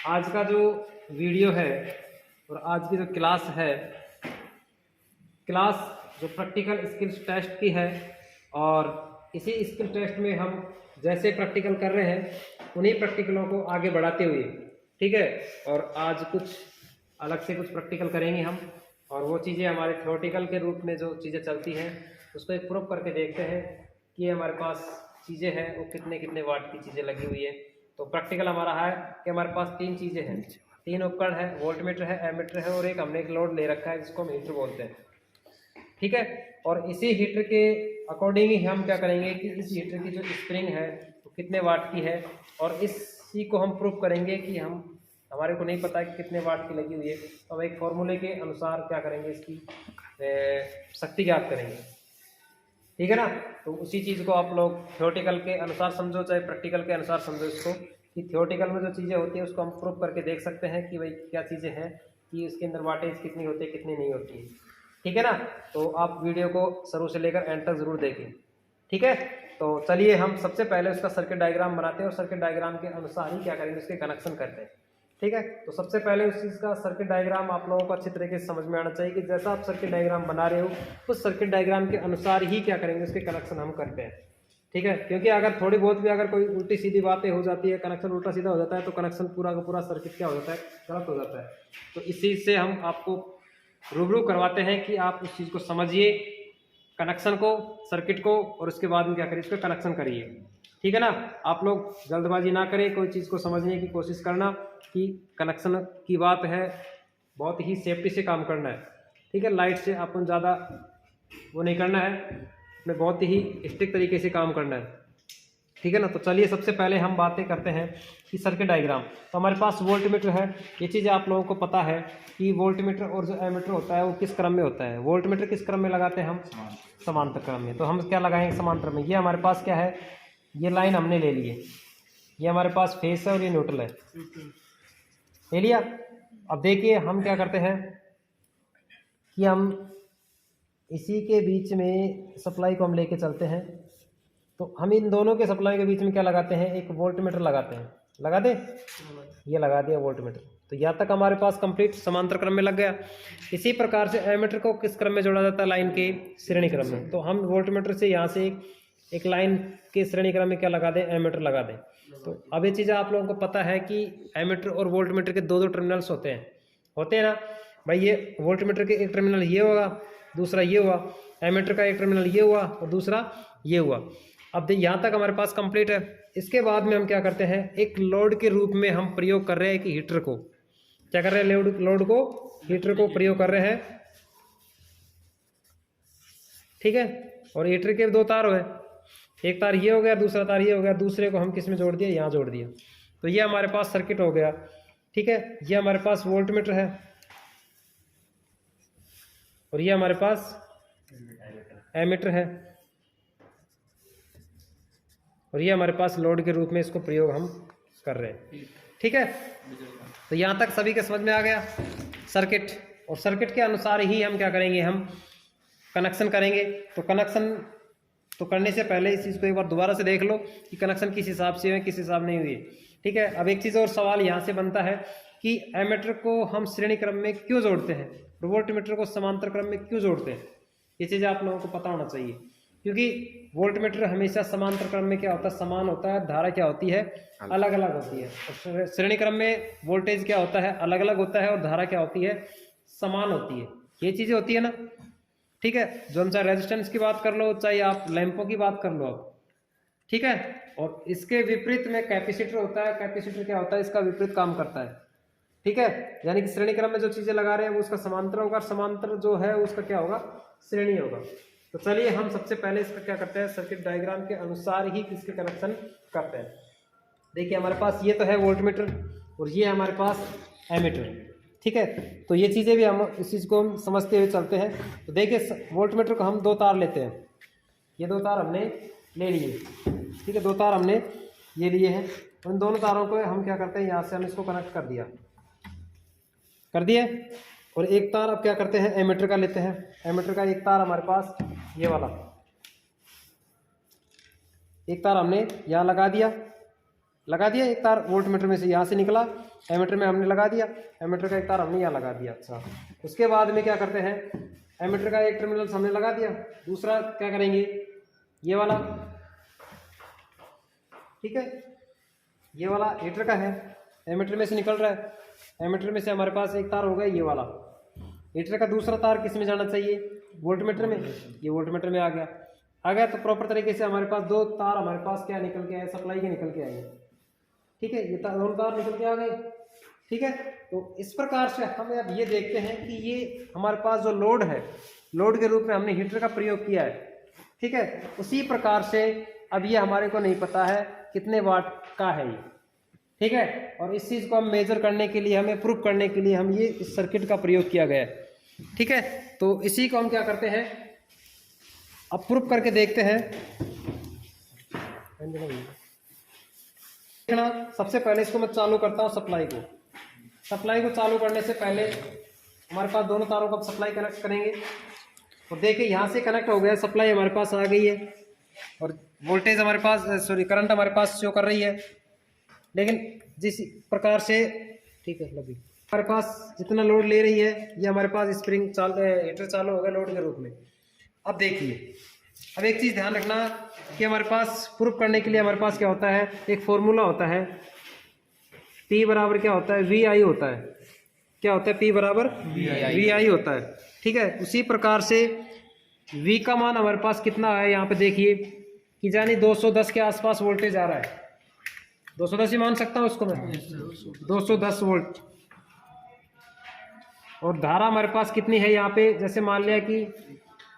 आज का जो वीडियो है और आज की जो क्लास है, क्लास जो प्रैक्टिकल स्किल्स टेस्ट की है, और इसी स्किल टेस्ट में हम जैसे प्रैक्टिकल कर रहे हैं उन्हीं प्रैक्टिकलों को आगे बढ़ाते हुए, ठीक है। और आज कुछ अलग से कुछ प्रैक्टिकल करेंगे हम, और वो चीज़ें हमारे थ्योरेटिकल के रूप में जो चीज़ें चलती हैं उसको एक प्रूफ करके देखते हैं कि हमारे पास चीज़ें हैं वो कितने कितने वाट की चीज़ें लगी हुई है। तो प्रैक्टिकल हमारा है कि हमारे पास तीन चीज़ें हैं, तीन उपकरण है, वोल्टमीटर है, एमीटर है, और एक हमने एक लोड ले रखा है जिसको हम हीटर बोलते हैं, ठीक है। और इसी हीटर के अकॉर्डिंग ही हम क्या करेंगे कि इस हीटर की जो स्प्रिंग है वो कितने वाट की है, और इसी को हम प्रूफ करेंगे कि हमारे को नहीं पता है कि कितने वाट की लगी हुई है, तो हम एक फॉर्मूले के अनुसार क्या करेंगे, इसकी शक्ति ज्ञात करेंगे, ठीक है ना। तो उसी चीज़ को आप लोग थ्योरेटिकल के अनुसार समझो चाहे प्रैक्टिकल के अनुसार समझो इसको, कि थ्योरेटिकल में जो चीज़ें होती है उसको हम प्रूफ करके देख सकते हैं कि भाई क्या चीज़ें हैं, कि उसके अंदर वाटेज कितनी होती है कितनी नहीं होती है, ठीक है ना। तो आप वीडियो को शुरू से लेकर एंड तक ज़रूर देखें, ठीक है। तो चलिए हम सबसे पहले उसका सर्किट डायग्राम बनाते हैं और सर्किट डायग्राम के अनुसार ही क्या करेंगे, उसके कनेक्शन करते हैं, ठीक है। तो सबसे पहले उस चीज़ का सर्किट डायग्राम आप लोगों को अच्छी तरीके से समझ में आना चाहिए कि जैसा आप सर्किट डायग्राम बना रहे हो उस सर्किट डायग्राम के अनुसार ही क्या करेंगे, उसके कनेक्शन हम करते हैं, ठीक है। क्योंकि अगर थोड़ी बहुत भी अगर कोई उल्टी सीधी बातें हो जाती है, कनेक्शन उल्टा सीधा हो जाता है, तो कनेक्शन पूरा का पूरा सर्किट क्या हो जाता है, गलत हो जाता है। तो इसी से हम आपको रूबरू करवाते हैं कि आप उस चीज़ को समझिए, कनेक्शन को, सर्किट को, और उसके बाद में क्या करिए, इसको कनेक्शन करिए, ठीक है ना। आप लोग जल्दबाजी ना करें, कोई चीज़ को समझने की कोशिश करना कि कनेक्शन की बात है, बहुत ही सेफ्टी से काम करना है, ठीक है। लाइट से अपन ज़्यादा वो नहीं करना है, अपने बहुत ही स्ट्रिक्ट तरीके से काम करना है, ठीक है ना। तो चलिए सबसे पहले हम बातें करते हैं कि सर्किट डायग्राम। तो हमारे पास वोल्टमीटर है, ये चीज़ आप लोगों को पता है कि वोल्टमीटर और जो एमीटर होता है वो किस क्रम में होता है। वोल्टमीटर किस क्रम में लगाते हैं हम, समांतर क्रम में। तो हम क्या लगाएंगे समांतर में, ये हमारे पास क्या है, ये लाइन हमने ले ली है, ये हमारे पास फेस है और ये न्यूट्रल है, ले लिया। अब देखिए हम क्या करते हैं कि हम इसी के बीच में सप्लाई को हम लेके चलते हैं। तो हम इन दोनों के सप्लाई के बीच में क्या लगाते हैं, एक वोल्टमीटर लगाते हैं, लगा दें, ये लगा दिया वोल्टमीटर। तो यहाँ तक हमारे पास कंप्लीट समांतर क्रम में लग गया। इसी प्रकार से एमीटर को किस क्रम में जोड़ा जाता है, लाइन के श्रेणी क्रम में। तो हम वोल्टमीटर से यहाँ से एक लाइन के श्रेणी क्रम में क्या लगा दें, एमीटर लगा दें। तो अब ये चीज़ आप लोगों को पता है कि एमीटर और वोल्टमीटर के दो टर्मिनल्स होते हैं ना भाई। ये वोल्टमीटर के एक टर्मिनल ये होगा, दूसरा ये हुआ, एमीटर का एक टर्मिनल ये हुआ और दूसरा ये हुआ। अब यहाँ तक हमारे पास कंप्लीट है। इसके बाद में हम क्या करते हैं, एक लोड के रूप में हम प्रयोग कर रहे हैं कि हीटर को क्या कर रहे हैं, लोड को, हीटर को प्रयोग कर रहे हैं, ठीक है। और हीटर के दो तार हुए, एक तार ये हो गया, दूसरा तार ये हो गया, दूसरे को हम किस में जोड़ दिया, यहाँ जोड़ दिया। तो ये हमारे पास सर्किट हो गया, ठीक है। ये हमारे पास वोल्टमीटर है और ये हमारे पास एमीटर है, और ये हमारे पास लोड के रूप में इसको प्रयोग हम कर रहे हैं, ठीक है। तो यहाँ तक सभी के समझ में आ गया सर्किट। और सर्किट के अनुसार ही हम क्या करेंगे, हम कनेक्शन करेंगे। तो कनेक्शन तो करने से पहले इस चीज़ को एक बार दोबारा से देख लो कि कनेक्शन किस हिसाब से हुए, किस हिसाब नहीं हुई, ठीक है। अब एक चीज़ और सवाल यहाँ से बनता है कि एमीटर को हम श्रेणी क्रम में क्यों जोड़ते हैं और वोल्टमीटर को समांतर क्रम में क्यों जोड़ते हैं, ये चीज़ आप लोगों को पता होना चाहिए। क्योंकि वोल्टमीटर हमेशा समांतर क्रम में क्या होता है, समान होता है, धारा क्या होती है, अलग अलग होती है। और श्रेणी क्रम में वोल्टेज क्या होता है, अलग अलग होता है, और धारा क्या होती है, समान होती है। ये चीज़ें होती है ना, ठीक है। जो हम चाहे रेजिस्टेंस की बात कर लो, चाहे आप लैंपों की बात कर लो आप, ठीक है। और इसके विपरीत में कैपेसिटर होता है, कैपेसिटर क्या होता है, इसका विपरीत काम करता है, ठीक है। यानी कि श्रेणी क्रम में जो चीज़ें लगा रहे हैं वो उसका समांतर होगा, समांतर जो है उसका क्या होगा, श्रेणी होगा। तो चलिए हम सबसे पहले इसका क्या करते हैं, सर्किट डायग्राम के अनुसार ही इसके कनेक्शन करते हैं। देखिए हमारे पास ये तो है वोल्टमीटर और ये हमारे पास एमीटर, ठीक है। तो ये चीज़ें भी हम इस चीज़ को हम समझते हुए चलते हैं। तो देखिए वोल्टमीटर को हम दो तार लेते हैं, ये दो तार हमने ले लिए, ठीक है, दो तार हमने ये लिए हैं। उन दोनों तारों को हम क्या करते हैं, यहाँ से हम इसको कनेक्ट कर दिए। और एक तार अब क्या करते हैं, एमीटर का लेते हैं। एमीटर का एक तार हमारे पास ये वाला, एक तार हमने यहाँ लगा दिया, लगा दिया एक तार वोल्ट मीटर में से, यहाँ से निकला एमीटर में हमने लगा दिया, एमीटर का एक तार हमने यहाँ लगा दिया। अच्छा, उसके बाद में क्या करते हैं, एमीटर का एक टर्मिनल हमने लगा दिया, दूसरा क्या करेंगे, ये वाला, ठीक है, ये वाला हीटर का है, एमीटर में से निकल रहा है, एमीटर में से हमारे पास एक तार होगा ये वाला। हीटर का दूसरा तार किस में जाना चाहिए, वोल्ट मीटर में, ये वोल्ट मीटर में आ गया तो प्रॉपर तरीके से हमारे पास दो तार हमारे पास क्या निकल के आए, सप्लाई के निकल के आए, ठीक है, ये दोनों तार निकल के आ गए, ठीक है। तो इस प्रकार से हम अब ये देखते हैं कि ये हमारे पास जो लोड है, लोड के रूप में हमने हीटर का प्रयोग किया है, ठीक है। उसी प्रकार से अब ये हमारे को नहीं पता है कितने वाट का है ये, ठीक है, और इस चीज़ को हम मेजर करने के लिए, हमें प्रूफ करने के लिए हम ये इस सर्किट का प्रयोग किया गया है, ठीक है। तो इसी को हम क्या करते हैं, अब प्रूफ करके देखते हैं। सबसे पहले इसको मैं चालू करता हूँ सप्लाई को चालू करने से पहले हमारे पास दोनों तारों को सप्लाई कनेक्ट करेंगे, और देखिए यहाँ से कनेक्ट हो गया, सप्लाई हमारे पास आ गई है और वोल्टेज हमारे पास, सॉरी करंट हमारे पास शो कर रही है। लेकिन जिस प्रकार से, ठीक है, लगी हमारे पास जितना लोड ले रही है, ये हमारे पास स्प्रिंग हीटर चालू हो गया लोड के रूप में। अब देखिए, अब एक चीज़ ध्यान रखना कि हमारे पास प्रूफ करने के लिए हमारे पास क्या होता है, एक फॉर्मूला होता है, P बराबर क्या होता है, VI होता है, क्या होता है, P बराबर VI होता है, ठीक है। उसी प्रकार से V का मान हमारे पास कितना है, यहाँ पे देखिए कि जानी 210 के आसपास वोल्टेज आ रहा है, 210 ही मान सकता हूँ उसको मैं, 210 वोल्ट। और धारा हमारे पास कितनी है यहाँ पे, जैसे मान लिया कि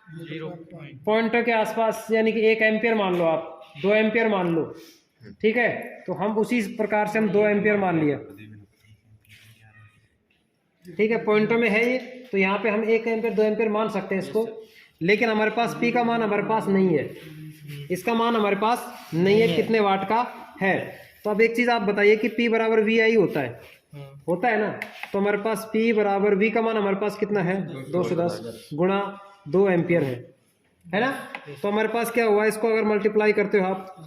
0.2 के आसपास, यानी कि 1 एम्पियर मान लो आप, 2 एम्पियर मान लो, ठीक है। तो हम उसी प्रकार से हम 2 एम्पियर मान लिया, ठीक है, पॉइंटों में है ये, तो यहाँ पे हम 1 एम्पियर 2 एम्पियर मान सकते हैं इसको। लेकिन हमारे पास P का मान हमारे पास नहीं है, इसका मान हमारे पास नहीं है कितने वाट का है। तो अब एक चीज़ आप बताइए कि P बराबर VI होता है ना, तो हमारे पास P बराबर V का मान हमारे पास कितना है, 210 गुणा 2 एम्पियर है ना। तो हमारे पास क्या हुआ, इसको अगर मल्टीप्लाई करते हो आप,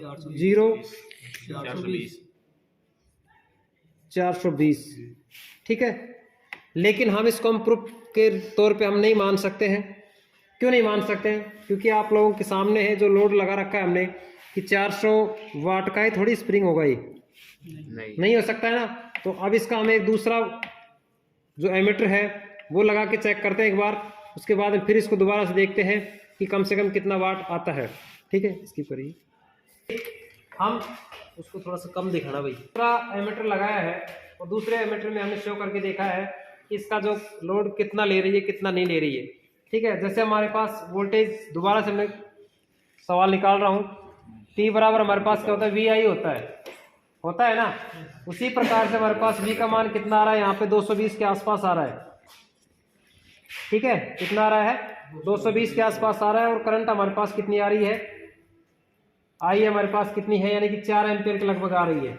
420, ठीक है। लेकिन हम इसको हम प्रूफ के तौर पे हम नहीं मान सकते हैं। क्यों नहीं मान सकते हैं, क्योंकि आप लोगों के सामने है जो लोड लगा रखा है हमने कि 400 वाट का ही थोड़ी स्प्रिंग होगा, ये नहीं हो सकता है ना। तो अब इसका हम एक दूसरा जो एमीटर है वो लगा के चेक करते हैं एक बार, उसके बाद फिर इसको दोबारा से देखते हैं कि कम से कम कितना वाट आता है, ठीक है। इसकी करिए, हम उसको थोड़ा सा कम दिखाना भाई, दूसरा एमीटर लगाया है और दूसरे एमीटर में हमने शो करके देखा है कि इसका जो लोड कितना ले रही है कितना नहीं ले रही है, ठीक है। जैसे हमारे पास वोल्टेज, दोबारा से मैं सवाल निकाल रहा हूँ, P बराबर हमारे पास क्या होता है, VI होता है ना। उसी प्रकार से हमारे पास V का मान कितना आ रहा है, यहाँ पे 220 के आसपास आ रहा है, ठीक है, कितना आ रहा है, 220 के आसपास आ रहा है। और करंट हमारे पास कितनी आ रही है, आई हमारे पास कितनी है, यानी कि 4 एम्पियर के लगभग आ रही है,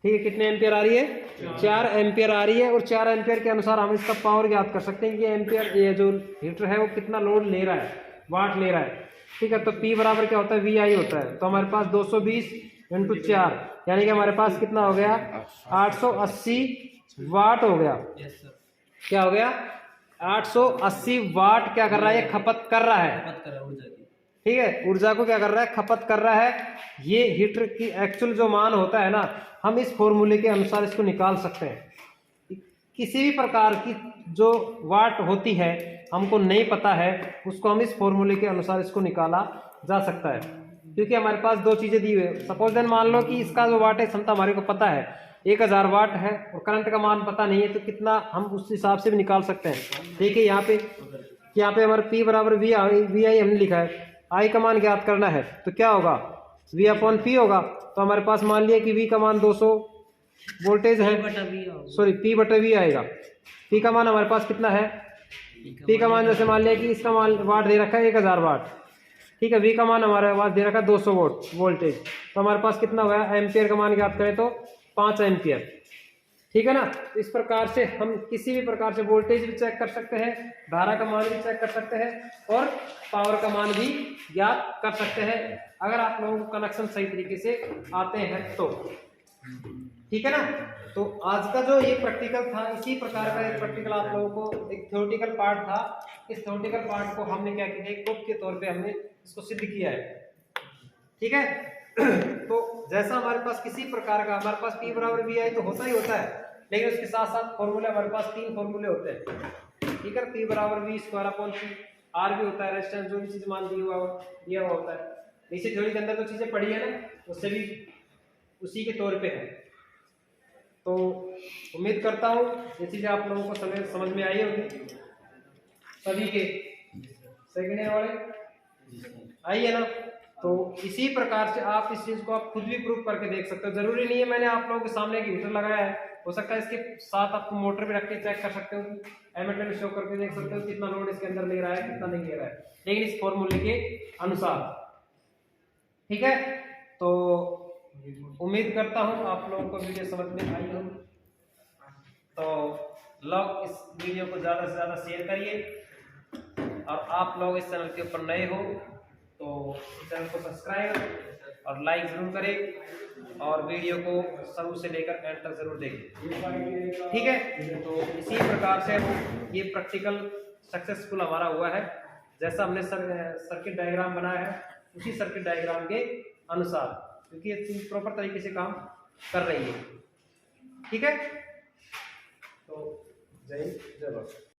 ठीक है। कितने एम्पियर आ रही है, 4 एम्पियर आ रही है। और 4 एम्पियर के अनुसार हम इसका पावर ज्ञात कर सकते हैं कि एम्पियर, ये जो हीटर है वो कितना लोड ले रहा है, वाट ले रहा है, ठीक है। तो P बराबर क्या होता है, VI होता है। तो हमारे पास 220 × 4 यानी कि हमारे पास कितना हो गया, 880 वाट हो गया। क्या हो गया, 880 वाट क्या कर रहा है, ये खपत कर रहा है, ठीक है, ऊर्जा को क्या कर रहा है, खपत कर रहा है। ये हीटर की एक्चुअल जो मान होता है ना, हम इस फॉर्मूले के अनुसार इसको निकाल सकते हैं। किसी भी प्रकार की जो वाट होती है हमको नहीं पता है, उसको हम इस फॉर्मूले के अनुसार इसको निकाला जा सकता है, क्योंकि हमारे पास दो चीज़ें दी हुई है। सपोज देन मान लो कि इसका जो वाट है क्षमता हमारे को पता है 1000 वाट है और करंट का मान पता नहीं है, तो कितना हम उस हिसाब से भी निकाल सकते हैं। देखिए यहाँ पे हमारे P बराबर VI हमने लिखा है, I का मान ज्ञात करना है, तो क्या होगा, V/P होगा। तो हमारे पास मान लिया कि V का मान 200 वोल्टेज है, सॉरी P/V आएगा। P का मान हमारे पास कितना है, P का मान जैसे मान लिया कि इसका मान वाट दे रखा है 1000 वाट, ठीक है। V का मान हमारे पास दे रखा है 200 वोल्टेज, तो हमारे पास कितना हुआ, एम्पियर का मान ज्ञात करें तो 5 एम्पियर, ठीक है ना। तो इस प्रकार से हम किसी भी प्रकार से वोल्टेज भी चेक कर सकते हैं, धारा का मान भी चेक कर सकते हैं और पावर का मान भी ज्ञात कर सकते हैं, अगर आप लोगों को कनेक्शन सही तरीके से आते हैं तो। ठीक है ना। तो आज का जो ये प्रैक्टिकल था, इसी प्रकार का एक प्रैक्टिकल आप लोगों को, एक थ्योरेटिकल पार्ट था। इस थ्योरेटिकल पार्ट को हमने क्या किया, एक प्रूफ के तौर पे हमने इसको सिद्ध किया है। ठीक है। तो जैसा हमारे पास किसी प्रकार का, हमारे पास P बराबर VI तो होता ही होता है, लेकिन उसके साथ साथ फॉर्मूले, हमारे पास 3 फॉर्मूले होते हैं। ठीक है। P बराबर V square upon P, R भी होता है, रेजिस्टेंस जो भी चीज मान दी हुआ दिया हुआ होता है। इसी थ्योरी के अंदर जो चीजें पढ़ी है ना, उससे भी उसी के तौर पे है। तो उम्मीद करता हूँ ये चीजें आप लोगों को समझ में आई होगी, सभी के सेकंड ईयर वाले आई है ना। तो इसी प्रकार से आप इस चीज को आप खुद भी प्रूव करके देख सकते हो। जरूरी नहीं है मैंने आप लोगों के सामने एक हीटर लगाया है, हो सकता है इसके साथ आप मोटर भी रख के चेक कर सकते हो, एमीटर में शो करके देख सकते हो कितना लोड इसके अंदर ले रहा है, कितना नहीं ले रहा है, लेकिन इस फॉर्मूले के अनुसार। ठीक है। तो उम्मीद करता हूं आप लोगों को वीडियो समझ में आई हो। तो लोग इस वीडियो को ज़्यादा से ज़्यादा शेयर करिए, और आप लोग इस चैनल के ऊपर नए हो तो चैनल को सब्सक्राइब और लाइक ज़रूर करें, और वीडियो को शुरू से लेकर एंड तक ज़रूर देखें। ठीक है। तो इसी प्रकार से ये प्रैक्टिकल सक्सेसफुल हमारा हुआ है। जैसा हमने सर्किट डायग्राम बनाया है, उसी सर्किट डायग्राम के अनुसार, क्योंकि ये चीज प्रॉपर तरीके से काम कर रही है। ठीक है। तो जय हिंद, जय भारत।